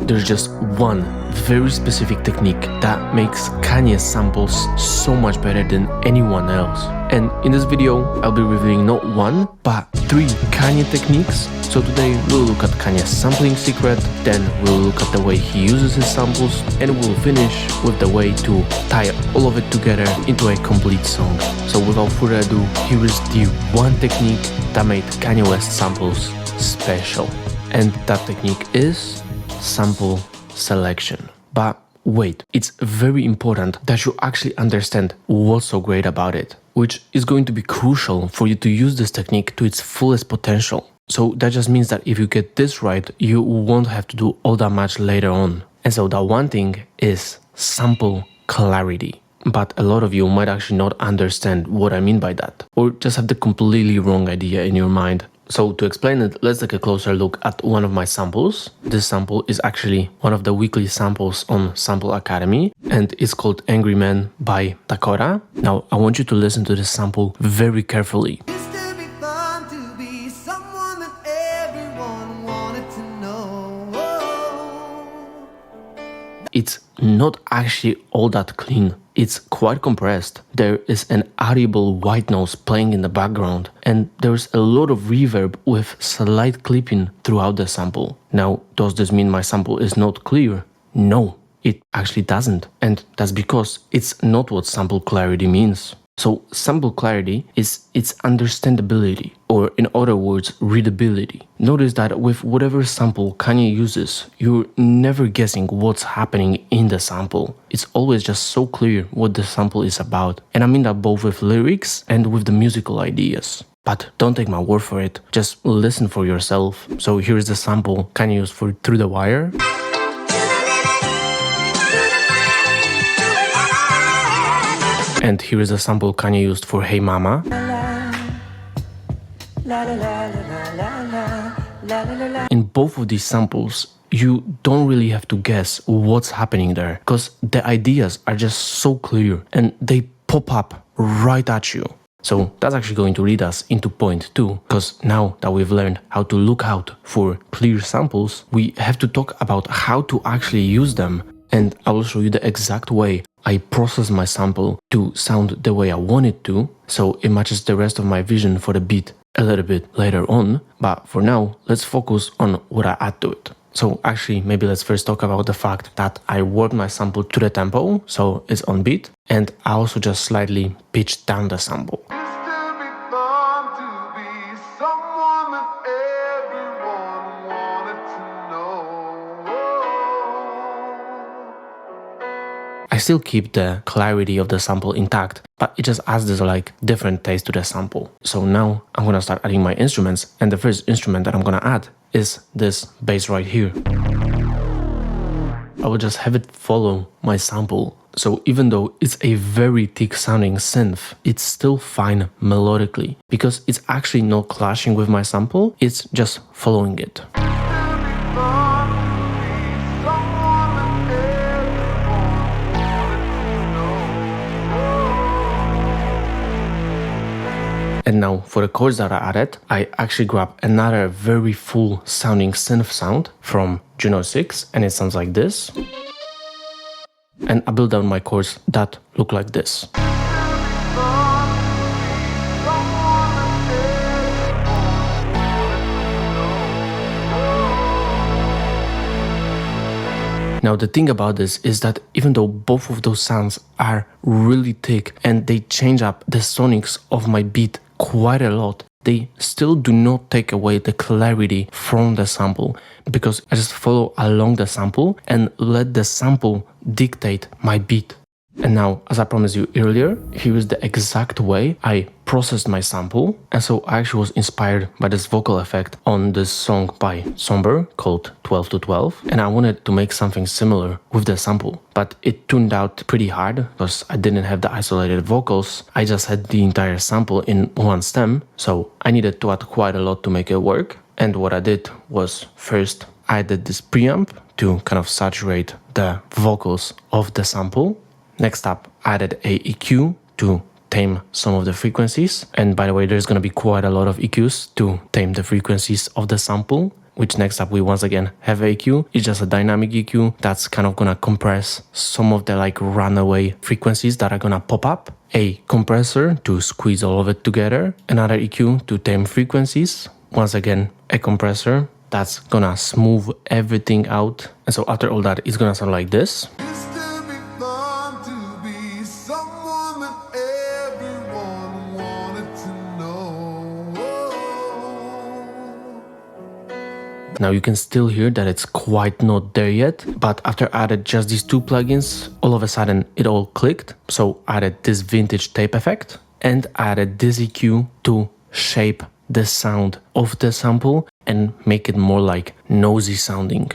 there's just one very specific technique that makes Kanye's samples so much better than anyone else. And in this video, I'll be revealing not one, but 3 Kanye techniques. So today we'll look at Kanye's sampling secret, then we'll look at the way he uses his samples, and we'll finish with the way to tie all of it together into a complete song. So without further ado, here is the one technique that made Kanye West samples special. And that technique is sample selection. But wait, it's very important that you actually understand what's so great about it, which is going to be crucial for you to use this technique to its fullest potential. So that just means that if you get this right, you won't have to do all that much later on. And so that one thing is sample clarity. But a lot of you might actually not understand what I mean by that, or just have the completely wrong idea in your mind. So to explain it, let's take a closer look at one of my samples. This sample is actually one of the weekly samples on Sample Academy, and it's called Angry Man by Dakota. Now I want you to listen to this sample very carefully. It's not actually all that clean. It's quite compressed. There is an audible white noise playing in the background, and there's a lot of reverb with slight clipping throughout the sample. Now, does this mean my sample is not clear? No, it actually doesn't. And that's because it's not what sample clarity means. So sample clarity is its understandability, or in other words, readability. Notice that with whatever sample Kanye uses, you're never guessing what's happening in the sample. It's always just so clear what the sample is about. And I mean that both with lyrics and with the musical ideas. But don't take my word for it, just listen for yourself. So here's the sample Kanye used for Through the Wire. And here is a sample Kanye used for Hey Mama. In both of these samples, you don't really have to guess what's happening there, because the ideas are just so clear and they pop up right at you. So that's actually going to lead us into point 2, because now that we've learned how to look out for clear samples, we have to talk about how to actually use them. And I will show you the exact way I process my sample to sound the way I want it to, so it matches the rest of my vision for the beat a little bit later on. But for now, let's focus on what I add to it. So actually, maybe let's first talk about the fact that I warped my sample to the tempo, so it's on beat, and I also just slightly pitched down the sample. I still keep the clarity of the sample intact, but it just adds this like different taste to the sample. So now I'm gonna start adding my instruments, and the first instrument that I'm gonna add is this bass right here. I will just have it follow my sample. So even though it's a very thick sounding synth, it's still fine melodically, because it's actually not clashing with my sample, it's just following it. And now for the chords that I added, I actually grabbed another very full sounding synth sound from Juno 6, and it sounds like this. And I built down my chords that look like this. Now the thing about this is that even though both of those sounds are really thick and they change up the sonics of my beat quite a lot, they still do not take away the clarity from the sample, because I just follow along the sample and let the sample dictate my beat. And now, as I promised you earlier, here is the exact way I processed my sample. And so I actually was inspired by this vocal effect on this song by Somber called 12 to 12. And I wanted to make something similar with the sample. But it turned out pretty hard because I didn't have the isolated vocals. I just had the entire sample in one stem. So I needed to add quite a lot to make it work. And what I did was first I added this preamp to kind of saturate the vocals of the sample. Next up, I added a EQ to tame some of the frequencies. And by the way, there's going to be quite a lot of EQs to tame the frequencies of the sample. which next up we once again have EQ. It's just a dynamic EQ that's kind of gonna compress some of the like runaway frequencies that are gonna pop up. A compressor to squeeze all of it together. Another EQ to tame frequencies. Once again, a compressor that's gonna smooth everything out. And so after all that, it's gonna sound like this. Now you can still hear that it's quite not there yet, but after I added just these two plugins, all of a sudden it all clicked. So I added this vintage tape effect and added this EQ to shape the sound of the sample and make it more like nosy sounding.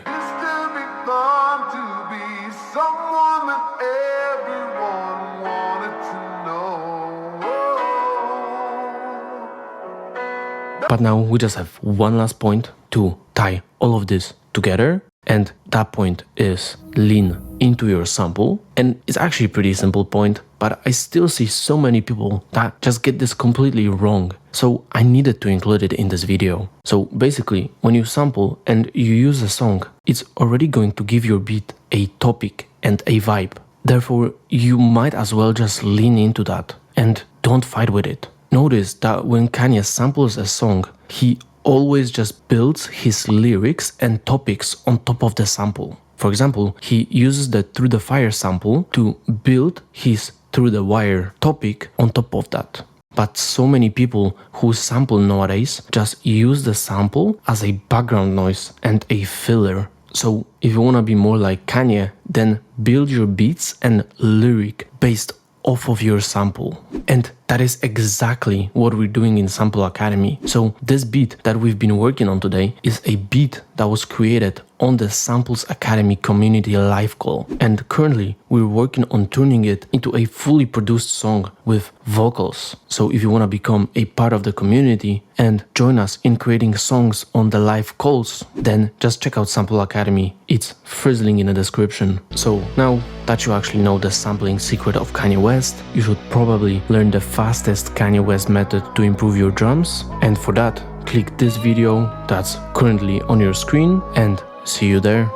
But now we just have one last point to tie all of this together, and that point is lean into your sample. And it's actually a pretty simple point, but I still see so many people that just get this completely wrong. So I needed to include it in this video. So basically, when you sample and you use a song, it's already going to give your beat a topic and a vibe. Therefore, you might as well just lean into that and don't fight with it. Notice that when Kanye samples a song, he always just builds his lyrics and topics on top of the sample. For example, he uses the Through the Fire sample to build his Through the Wire topic on top of that. But so many people who sample nowadays just use the sample as a background noise and a filler. So if you wanna be more like Kanye, then build your beats and lyric based off of your sample. And that is exactly what we're doing in Sample Academy. So this beat that we've been working on today is a beat that was created on the Samples Academy community live call. And currently we're working on turning it into a fully produced song with vocals. So if you want to become a part of the community and join us in creating songs on the live calls, then just check out Sample Academy. It's frizzling in the description. So now that you actually know the sampling secret of Kanye West, you should probably learn the fastest Kanye West method to improve your drums. And for that, click this video that's currently on your screen and see you there.